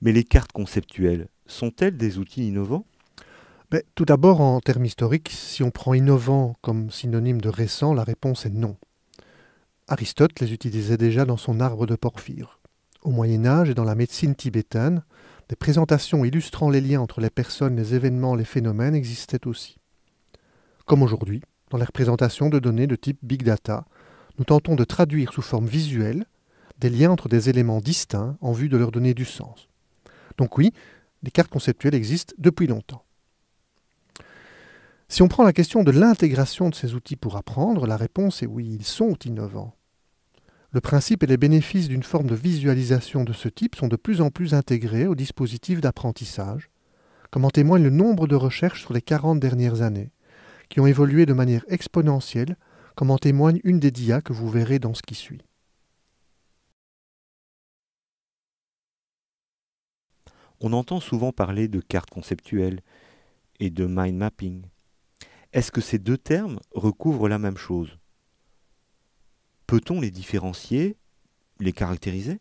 Mais les cartes conceptuelles, sont-elles des outils innovants? Mais tout d'abord, en termes historiques, si on prend innovant comme synonyme de récent, la réponse est non. Aristote les utilisait déjà dans son arbre de Porphyre. Au Moyen Âge et dans la médecine tibétaine, des présentations illustrant les liens entre les personnes, les événements, les phénomènes existaient aussi. Comme aujourd'hui, dans les représentations de données de type Big Data, nous tentons de traduire sous forme visuelle des liens entre des éléments distincts en vue de leur donner du sens. Donc oui, les cartes conceptuelles existent depuis longtemps. Si on prend la question de l'intégration de ces outils pour apprendre, la réponse est oui, ils sont innovants. Le principe et les bénéfices d'une forme de visualisation de ce type sont de plus en plus intégrés aux dispositifs d'apprentissage, comme en témoigne le nombre de recherches sur les 40 dernières années, qui ont évolué de manière exponentielle, comme en témoigne une des dias que vous verrez dans ce qui suit. On entend souvent parler de cartes conceptuelles et de mind mapping. Est-ce que ces deux termes recouvrent la même chose? Peut-on les différencier, les caractériser?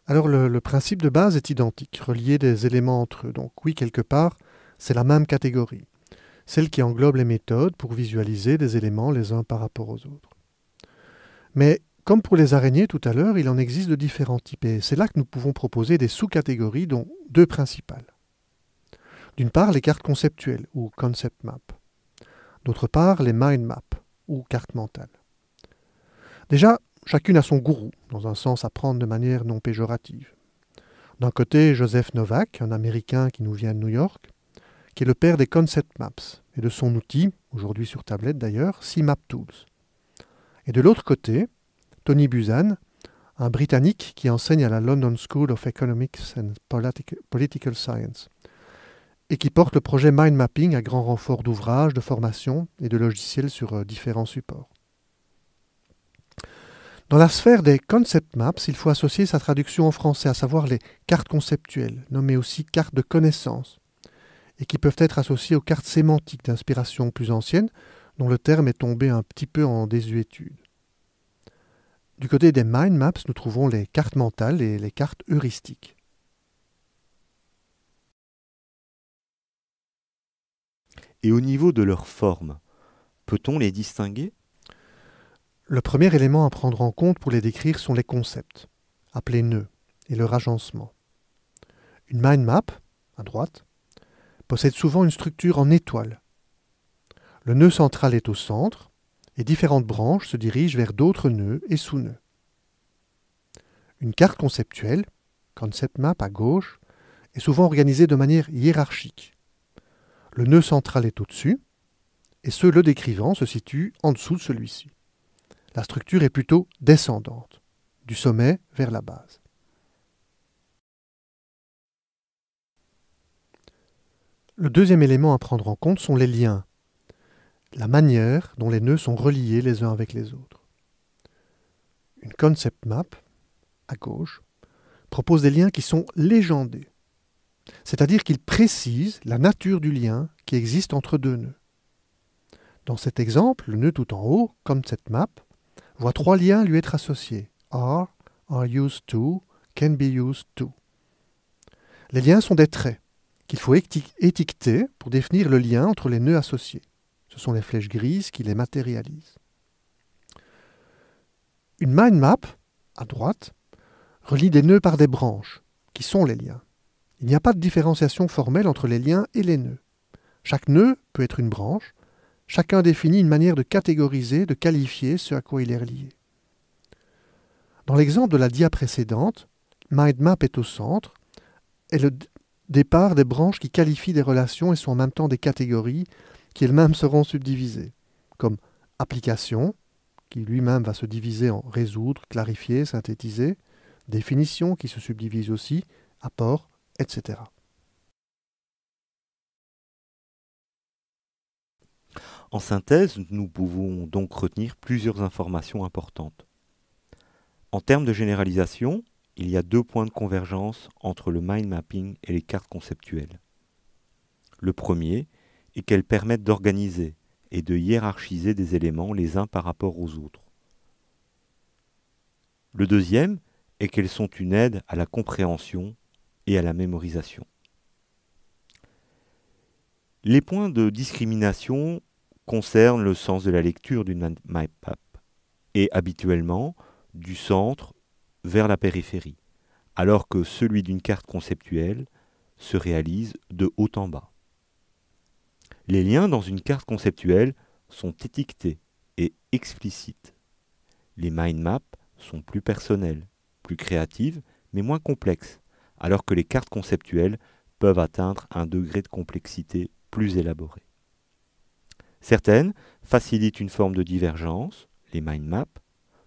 Alors le principe de base est identique, relier des éléments entre eux. Donc oui, quelque part, c'est la même catégorie, celle qui englobe les méthodes pour visualiser des éléments les uns par rapport aux autres. Mais comme pour les araignées tout à l'heure, il en existe de différents types et c'est là que nous pouvons proposer des sous-catégories dont deux principales. D'une part, les cartes conceptuelles ou concept maps. D'autre part, les mind maps ou cartes mentales. Déjà, chacune a son gourou, dans un sens à prendre de manière non péjorative. D'un côté, Joseph Novak, un Américain qui nous vient de New York, qui est le père des concept maps et de son outil, aujourd'hui sur tablette d'ailleurs, CMap Tools. Et de l'autre côté, Tony Buzan, un Britannique qui enseigne à la London School of Economics and Political Science, et qui porte le projet Mind Mapping à grand renfort d'ouvrages, de formations et de logiciels sur différents supports. Dans la sphère des concept maps, il faut associer sa traduction en français, à savoir les cartes conceptuelles, nommées aussi cartes de connaissances, et qui peuvent être associées aux cartes sémantiques d'inspiration plus ancienne, dont le terme est tombé un petit peu en désuétude. Du côté des mind maps, nous trouvons les cartes mentales et les cartes heuristiques. Et au niveau de leur forme, peut-on les distinguer? Le premier élément à prendre en compte pour les décrire sont les concepts, appelés nœuds, et leur agencement. Une mind map, à droite, possède souvent une structure en étoile. Le nœud central est au centre, et différentes branches se dirigent vers d'autres nœuds et sous-nœuds. Une carte conceptuelle, concept map à gauche, est souvent organisée de manière hiérarchique. Le nœud central est au-dessus, et ceux le décrivant se situent en dessous de celui-ci. La structure est plutôt descendante, du sommet vers la base. Le deuxième élément à prendre en compte sont les liens, la manière dont les nœuds sont reliés les uns avec les autres. Une concept map, à gauche, propose des liens qui sont légendés, c'est-à-dire qu'ils précisent la nature du lien qui existe entre deux nœuds. Dans cet exemple, le nœud tout en haut, concept map, voit trois liens lui être associés. Are used to, can be used to. Les liens sont des traits qu'il faut étiqueter pour définir le lien entre les nœuds associés. Ce sont les flèches grises qui les matérialisent. Une mind map, à droite, relie des nœuds par des branches, qui sont les liens. Il n'y a pas de différenciation formelle entre les liens et les nœuds. Chaque nœud peut être une branche, chacun définit une manière de catégoriser, de qualifier ce à quoi il est relié. Dans l'exemple de la dia précédente, MindMap est au centre, et le départ des branches qui qualifient des relations et sont en même temps des catégories qui elles-mêmes seront subdivisées, comme application, qui lui-même va se diviser en résoudre, clarifier, synthétiser, définition qui se subdivise aussi, apport, etc. En synthèse, nous pouvons donc retenir plusieurs informations importantes. En termes de généralisation, il y a deux points de convergence entre le mind mapping et les cartes conceptuelles. Le premier est qu'elles permettent d'organiser et de hiérarchiser des éléments les uns par rapport aux autres. Le deuxième est qu'elles sont une aide à la compréhension et à la mémorisation. Les points de discrimination concernent le sens de la lecture d'une map et habituellement du centre vers la périphérie, alors que celui d'une carte conceptuelle se réalise de haut en bas. Les liens dans une carte conceptuelle sont étiquetés et explicites. Les mind maps sont plus personnelles, plus créatives, mais moins complexes, alors que les cartes conceptuelles peuvent atteindre un degré de complexité plus élaboré. Certaines facilitent une forme de divergence, les mind maps,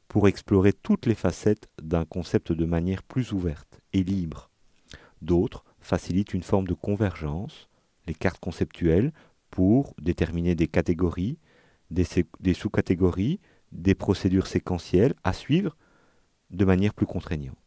pour explorer toutes les facettes d'un concept de manière plus ouverte et libre. D'autres facilitent une forme de convergence, les cartes conceptuelles, pour déterminer des catégories, des sous-catégories, des procédures séquentielles à suivre de manière plus contraignante.